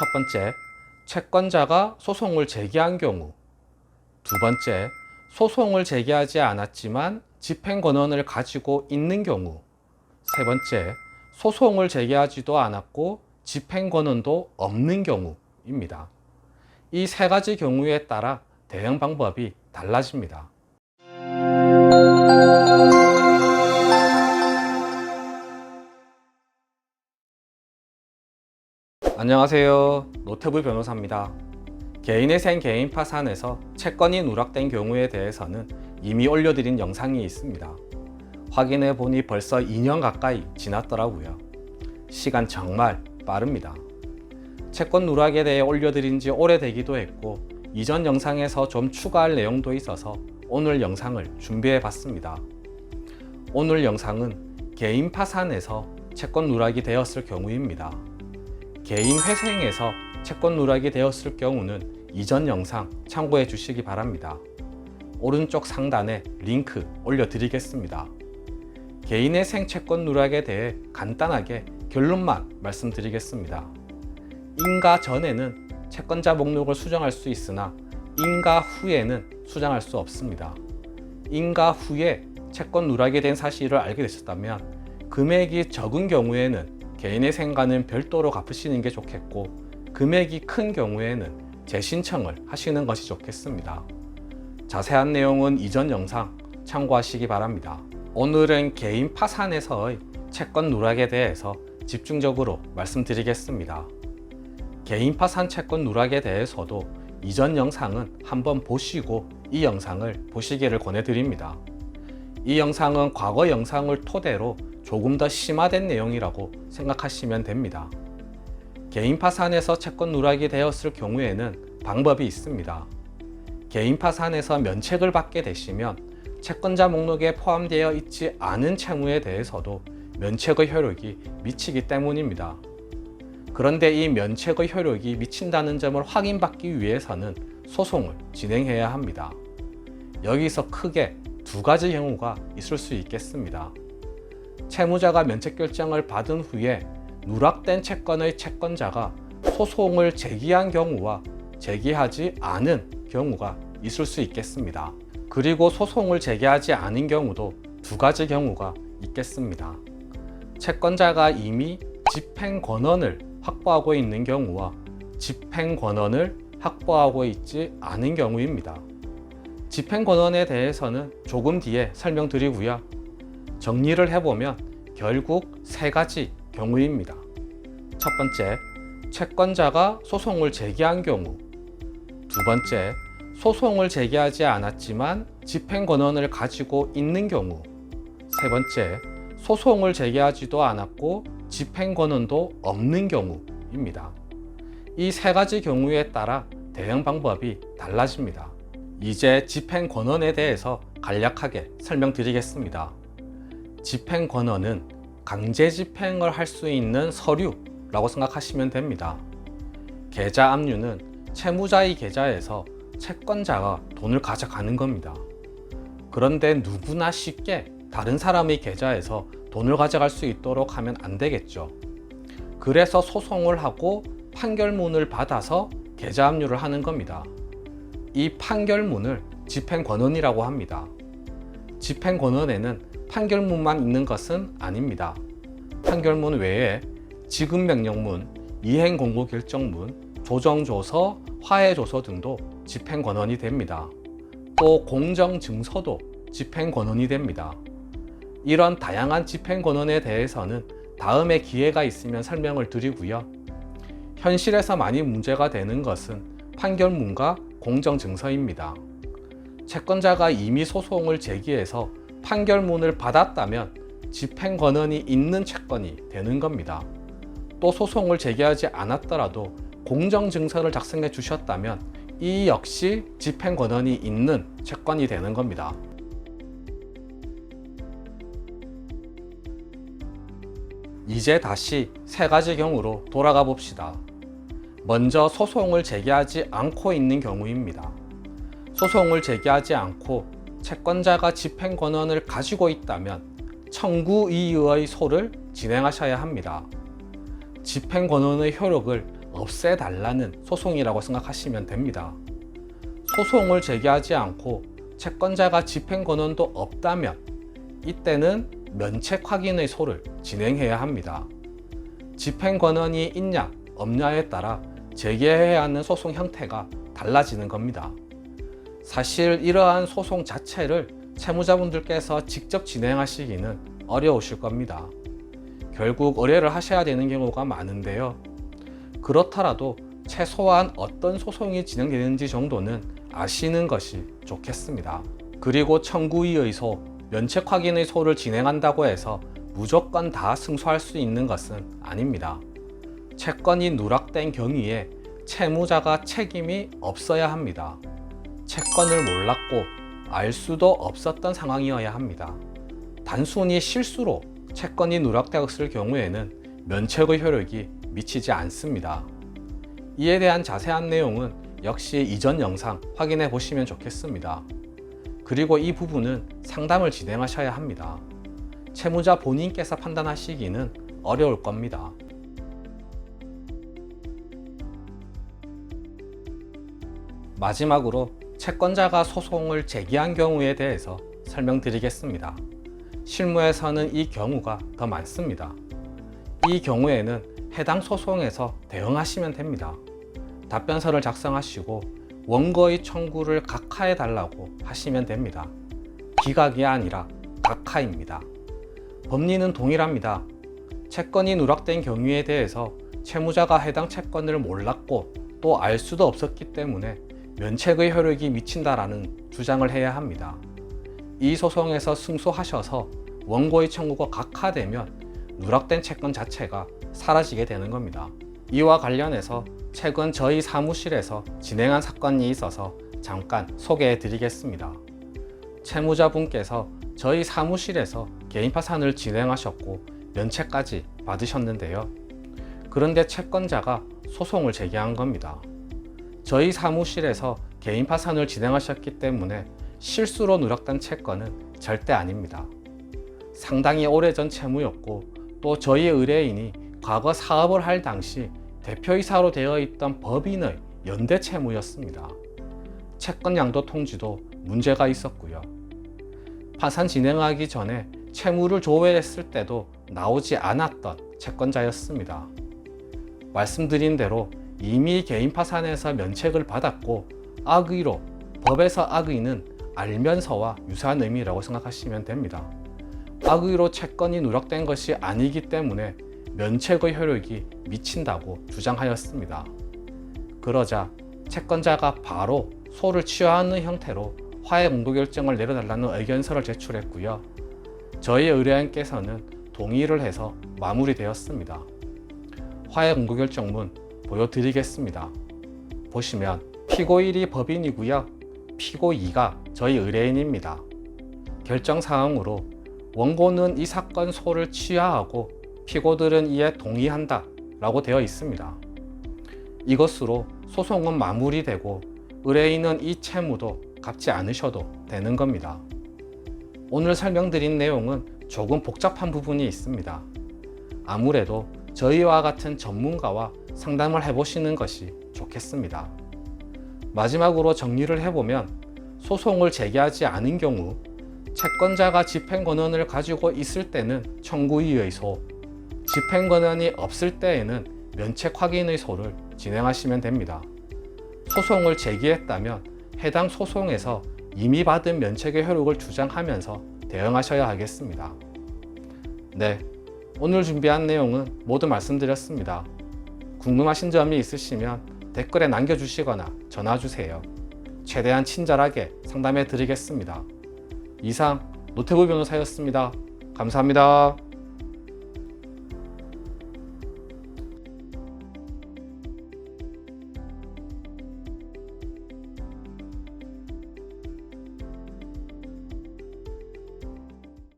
첫 번째, 채권자가 소송을 제기한 경우. 두 번째, 소송을 제기하지 않았지만 집행권한을 가지고 있는 경우. 세 번째, 소송을 제기하지도 않았고 집행권한도 없는 경우입니다. 이 세 가지 경우에 따라 대응 방법이 달라집니다. 안녕하세요. 노태부 변호사입니다. 개인회생 개인 파산에서 채권이 누락된 경우에 대해서는 이미 올려드린 영상이 있습니다. 확인해 보니 벌써 2년 가까이 지났더라고요. 시간 정말 빠릅니다. 채권 누락에 대해 올려드린 지 오래되기도 했고 이전 영상에서 좀 추가할 내용도 있어서 오늘 영상을 준비해 봤습니다. 오늘 영상은 개인 파산에서 채권 누락이 되었을 경우입니다. 개인 회생에서 채권 누락이 되었을 경우는 이전 영상 참고해 주시기 바랍니다. 오른쪽 상단에 링크 올려드리겠습니다. 개인회생 채권 누락에 대해 간단하게 결론만 말씀드리겠습니다. 인가 전에는 채권자 목록을 수정할 수 있으나 인가 후에는 수정할 수 없습니다. 인가 후에 채권 누락이 된 사실을 알게 되셨다면 금액이 적은 경우에는 개인회생과는 별도로 갚으시는 게 좋겠고 금액이 큰 경우에는 재신청을 하시는 것이 좋겠습니다. 자세한 내용은 이전 영상 참고하시기 바랍니다. 오늘은 개인 파산에서의 채권 누락에 대해서 집중적으로 말씀드리겠습니다. 개인 파산 채권 누락에 대해서도 이전 영상은 한번 보시고 이 영상을 보시기를 권해드립니다. 이 영상은 과거 영상을 토대로 조금 더 심화된 내용이라고 생각하시면 됩니다. 개인 파산에서 채권 누락이 되었을 경우에는 방법이 있습니다. 개인 파산에서 면책을 받게 되시면 채권자 목록에 포함되어 있지 않은 채무에 대해서도 면책의 효력이 미치기 때문입니다. 그런데 이 면책의 효력이 미친다는 점을 확인받기 위해서는 소송을 진행해야 합니다. 여기서 크게 두 가지 경우가 있을 수 있겠습니다. 채무자가 면책 결정을 받은 후에 누락된 채권의 채권자가 소송을 제기한 경우와 제기하지 않은 경우가 있을 수 있겠습니다. 그리고 소송을 제기하지 않은 경우도 두 가지 경우가 있겠습니다. 채권자가 이미 집행권한을 확보하고 있는 경우와 집행권한을 확보하고 있지 않은 경우입니다. 집행권한에 대해서는 조금 뒤에 설명드리고요. 정리를 해보면 결국 세 가지 경우입니다. 첫 번째, 채권자가 소송을 제기한 경우. 두 번째, 소송을 제기하지 않았지만 집행권한을 가지고 있는 경우. 세 번째, 소송을 제기하지도 않았고 집행권한도 없는 경우입니다. 이 세 가지 경우에 따라 대응 방법이 달라집니다. 이제 집행권한에 대해서 간략하게 설명드리겠습니다. 집행권한은 강제 집행을 할 수 있는 서류라고 생각하시면 됩니다. 계좌 압류는 채무자의 계좌에서 채권자가 돈을 가져가는 겁니다. 그런데 누구나 쉽게 다른 사람의 계좌에서 돈을 가져갈 수 있도록 하면 안 되겠죠. 그래서 소송을 하고 판결문을 받아서 계좌 압류를 하는 겁니다. 이 판결문을 집행권한이라고 합니다. 집행권한에는 판결문만 있는 것은 아닙니다. 판결문 외에 지급명령문, 이행공고결정문, 조정조서, 화해조서 등도 집행권한이 됩니다. 또 공정증서도 집행권한이 됩니다. 이런 다양한 집행권한에 대해서는 다음에 기회가 있으면 설명을 드리고요. 현실에서 많이 문제가 되는 것은 판결문과 공정증서입니다. 채권자가 이미 소송을 제기해서 판결문을 받았다면 집행권한이 있는 채권이 되는 겁니다. 또 소송을 제기하지 않았더라도 공정증서를 작성해 주셨다면 이 역시 집행권한이 있는 채권이 되는 겁니다. 이제 다시 세 가지 경우로 돌아가 봅시다. 먼저 소송을 제기하지 않고 있는 경우입니다. 소송을 제기하지 않고 채권자가 집행권한을 가지고 있다면 청구 이의의 소를 진행하셔야 합니다. 집행권한의 효력을 없애달라는 소송이라고 생각하시면 됩니다. 소송을 제기하지 않고 채권자가 집행권한도 없다면 이때는 면책 확인의 소를 진행해야 합니다. 집행권한이 있냐 없냐에 따라 제기해야 하는 소송 형태가 달라지는 겁니다. 사실 이러한 소송 자체를 채무자분들께서 직접 진행하시기는 어려우실 겁니다. 결국 의뢰를 하셔야 되는 경우가 많은데요. 그렇더라도 최소한 어떤 소송이 진행되는지 정도는 아시는 것이 좋겠습니다. 그리고 청구이의소, 면책 확인의 소를 진행한다고 해서 무조건 다 승소할 수 있는 것은 아닙니다. 채권이 누락된 경위에 채무자가 책임이 없어야 합니다. 채권을 몰랐고 알 수도 없었던 상황이어야 합니다. 단순히 실수로 채권이 누락되었을 경우에는 면책의 효력이 미치지 않습니다. 이에 대한 자세한 내용은 역시 이전 영상 확인해 보시면 좋겠습니다. 그리고 이 부분은 상담을 진행하셔야 합니다. 채무자 본인께서 판단하시기는 어려울 겁니다. 마지막으로 채권자가 소송을 제기한 경우에 대해서 설명드리겠습니다. 실무에서는 이 경우가 더 많습니다. 이 경우에는 해당 소송에서 대응하시면 됩니다. 답변서를 작성하시고 원고의 청구를 각하해 달라고 하시면 됩니다. 기각이 아니라 각하입니다. 법리는 동일합니다. 채권이 누락된 경위에 대해서 채무자가 해당 채권을 몰랐고 또 알 수도 없었기 때문에 면책의 효력이 미친다라는 주장을 해야 합니다. 이 소송에서 승소하셔서 원고의 청구가 각하되면 누락된 채권 자체가 사라지게 되는 겁니다. 이와 관련해서 최근 저희 사무실에서 진행한 사건이 있어서 잠깐 소개해 드리겠습니다. 채무자분께서 저희 사무실에서 개인 파산을 진행하셨고 면책까지 받으셨는데요. 그런데 채권자가 소송을 제기한 겁니다. 저희 사무실에서 개인 파산을 진행하셨기 때문에 실수로 누락된 채권은 절대 아닙니다. 상당히 오래전 채무였고 또 저희 의뢰인이 과거 사업을 할 당시 대표이사로 되어 있던 법인의 연대 채무였습니다. 채권 양도 통지도 문제가 있었고요. 파산 진행하기 전에 채무를 조회했을 때도 나오지 않았던 채권자였습니다. 말씀드린 대로 이미 개인 파산에서 면책을 받았고 악의로, 법에서 악의는 알면서와 유사한 의미라고 생각하시면 됩니다. 악의로 채권이 누락된 것이 아니기 때문에 면책의 효력이 미친다고 주장하였습니다. 그러자 채권자가 바로 소를 취하하는 형태로 화해 공고 결정을 내려달라는 의견서를 제출했고요. 저희 의뢰인께서는 동의를 해서 마무리되었습니다. 화해 공고 결정문 보여드리겠습니다. 보시면 피고 1이 법인이고요. 피고 2가 저희 의뢰인입니다. 결정사항으로 원고는 이 사건 소를 취하하고 피고들은 이에 동의한다 라고 되어 있습니다. 이것으로 소송은 마무리되고 의뢰인은 이 채무도 갚지 않으셔도 되는 겁니다. 오늘 설명드린 내용은 조금 복잡한 부분이 있습니다. 아무래도 저희와 같은 전문가와 상담을 해보시는 것이 좋겠습니다. 마지막으로 정리를 해보면 소송을 제기하지 않은 경우 채권자가 집행권한을 가지고 있을 때는 청구이의소, 집행권한이 없을 때에는 면책 확인의 소를 진행하시면 됩니다. 소송을 제기했다면 해당 소송에서 이미 받은 면책의 효력을 주장하면서 대응하셔야 하겠습니다. 네, 오늘 준비한 내용은 모두 말씀드렸습니다. 궁금하신 점이 있으시면 댓글에 남겨주시거나 전화주세요. 최대한 친절하게 상담해 드리겠습니다. 이상 노태부 변호사였습니다. 감사합니다.